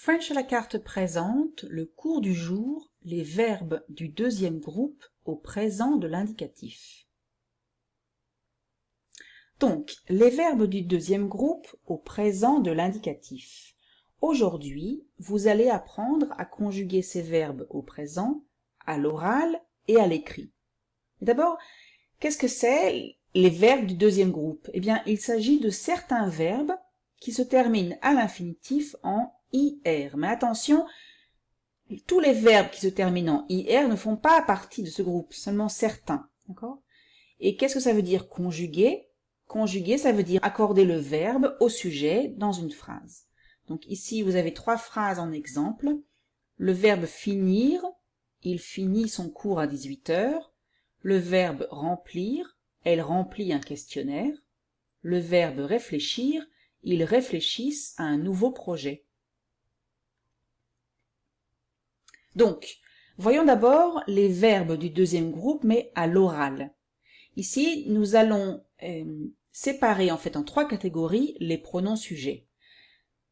French à la carte présente le cours du jour, les verbes du deuxième groupe au présent de l'indicatif. Donc, les verbes du deuxième groupe au présent de l'indicatif. Aujourd'hui, vous allez apprendre à conjuguer ces verbes au présent, à l'oral et à l'écrit. D'abord, qu'est-ce que c'est les verbes du deuxième groupe? Eh bien, il s'agit de certains verbes qui se terminent à l'infinitif en IR. Mais attention, tous les verbes qui se terminent en IR ne font pas partie de ce groupe, seulement certains. D'accord? Et qu'est-ce que ça veut dire conjuguer? Conjuguer, ça veut dire accorder le verbe au sujet dans une phrase. Donc ici, vous avez 3 phrases en exemple. Le verbe finir, il finit son cours à 18 heures. Le verbe remplir, elle remplit un questionnaire. Le verbe réfléchir, ils réfléchissent à un nouveau projet. Donc, voyons d'abord les verbes du deuxième groupe, mais à l'oral. Ici, nous allons séparer en fait en 3 catégories les pronoms sujets.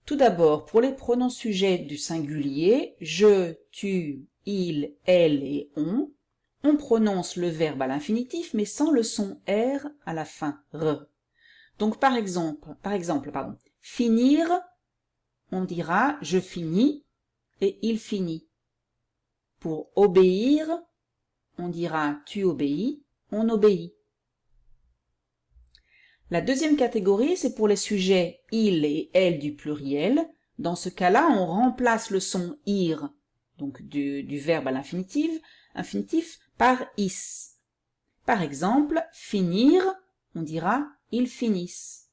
Tout d'abord, pour les pronoms sujets du singulier, je, tu, il, elle et on prononce le verbe à l'infinitif, mais sans le son R à la fin, R. Donc, par exemple, finir, on dira je finis et il finit. Pour obéir, on dira tu obéis, on obéit. La deuxième catégorie, c'est pour les sujets il et elle du pluriel. Dans ce cas-là, on remplace le son ir, donc du verbe à l'infinitif, par is. Par exemple, finir, on dira ils finissent.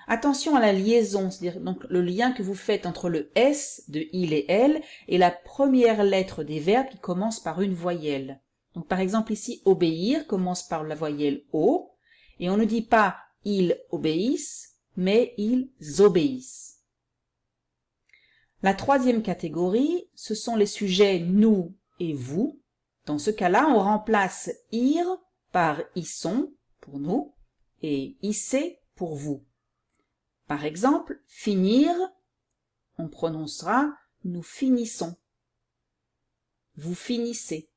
Attention à la liaison, c'est-à-dire donc le lien que vous faites entre le S de il et elle et la première lettre des verbes qui commence par une voyelle. Donc par exemple ici, obéir commence par la voyelle O et on ne dit pas ils obéissent, mais ils obéissent. La troisième catégorie, ce sont les sujets nous et vous. Dans ce cas-là, on remplace ir par isson pour nous et isser pour vous. Par exemple, finir, on prononcera nous finissons. Vous finissez.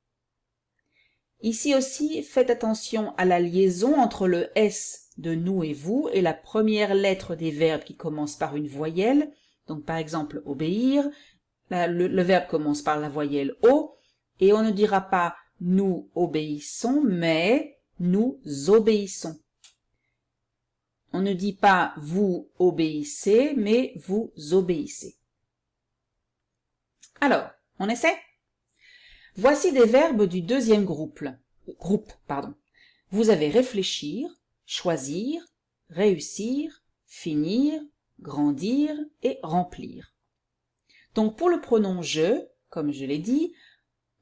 Ici aussi, faites attention à la liaison entre le S de nous et vous et la première lettre des verbes qui commence par une voyelle. Donc par exemple, obéir, le verbe commence par la voyelle O et on ne dira pas nous obéissons, mais nous obéissons. On ne dit pas vous obéissez, mais vous obéissez. Alors, on essaie? Voici des verbes du deuxième groupe. Vous avez réfléchir, choisir, réussir, finir, grandir et remplir. Donc pour le pronom je, comme je l'ai dit,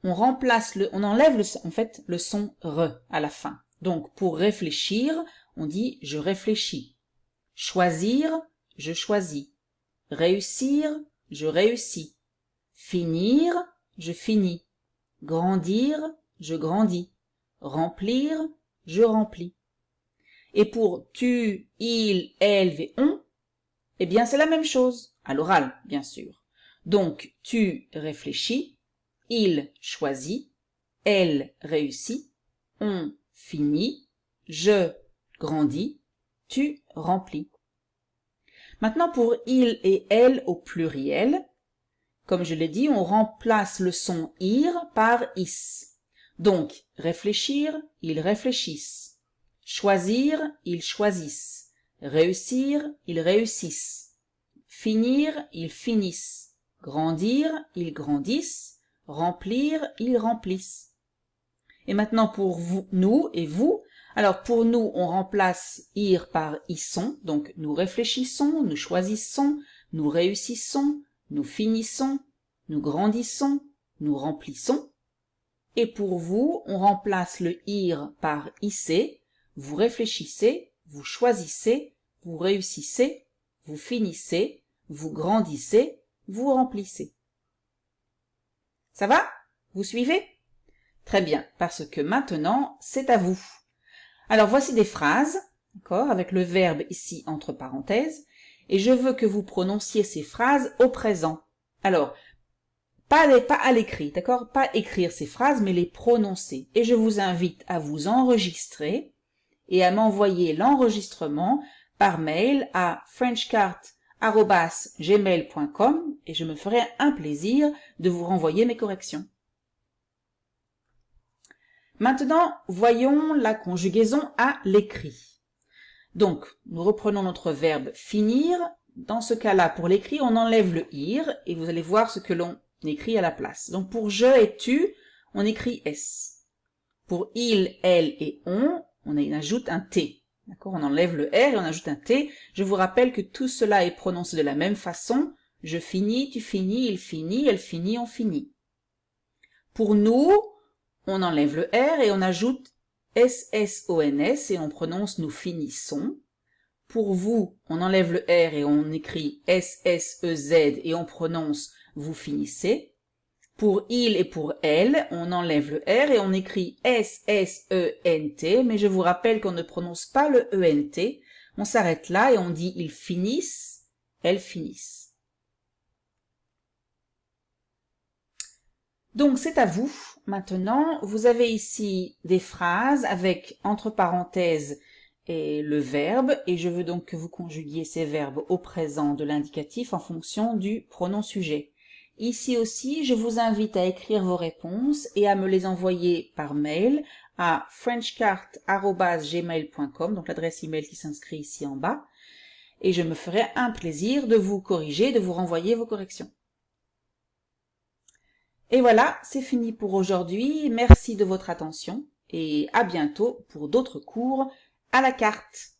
on enlève le son re à la fin. Donc pour réfléchir, on dit je réfléchis. Choisir, je choisis. Réussir, je réussis. Finir, je finis. Grandir, je grandis. Remplir, je remplis. Et pour tu, il, elle et on, eh bien c'est la même chose, à l'oral bien sûr. Donc tu réfléchis, il choisit, elle réussit, on finit, je grandis, tu remplis. Maintenant pour il et elle au pluriel, comme je l'ai dit, on remplace le son ir par is. Donc, réfléchir, ils réfléchissent. Choisir, ils choisissent. Réussir, ils réussissent. Finir, ils finissent. Grandir, ils grandissent. Remplir, ils remplissent. Et maintenant pour vous, nous et vous, alors pour nous, on remplace ir par isson, donc nous réfléchissons, nous choisissons, nous réussissons, nous finissons, nous grandissons, nous remplissons. Et pour vous, on remplace le ir par isser, vous réfléchissez, vous choisissez, vous réussissez, vous finissez, vous grandissez, vous remplissez. Ça va? Vous suivez? Très bien, parce que maintenant, c'est à vous. Alors voici des phrases, d'accord, avec le verbe ici entre parenthèses, Et je veux que vous prononciez ces phrases au présent. Alors, pas à l'écrit, d'accord? Pas écrire ces phrases, mais les prononcer. Et je vous invite à vous enregistrer et à m'envoyer l'enregistrement par mail à frenchcart@gmail.com et je me ferai un plaisir de vous renvoyer mes corrections. Maintenant, voyons la conjugaison à l'écrit. Donc, nous reprenons notre verbe finir. Dans ce cas-là, pour l'écrit, on enlève le ir et vous allez voir ce que l'on écrit à la place. Donc, pour je et tu, on écrit s. Pour il, elle et on ajoute un t. D'accord? On enlève le r et on ajoute un t. Je vous rappelle que tout cela est prononcé de la même façon. Je finis, tu finis, il finit, elle finit, on finit. Pour nous, on enlève le r et on ajoute ssons et on prononce nous finissons. Pour vous, on enlève le r et on écrit ssez et on prononce vous finissez. Pour il et pour elle, on enlève le r et on écrit ssent, mais je vous rappelle qu'on ne prononce pas le ent. On s'arrête là et on dit ils finissent, elles finissent. Donc c'est à vous. Maintenant, vous avez ici des phrases avec entre parenthèses et le verbe, et je veux donc que vous conjuguiez ces verbes au présent de l'indicatif en fonction du pronom sujet. Ici aussi, je vous invite à écrire vos réponses et à me les envoyer par mail à frenchcart@gmail.com, donc l'adresse email qui s'inscrit ici en bas, et je me ferai un plaisir de vous corriger, de vous renvoyer vos corrections. Et voilà, c'est fini pour aujourd'hui. Merci de votre attention et à bientôt pour d'autres cours à la carte.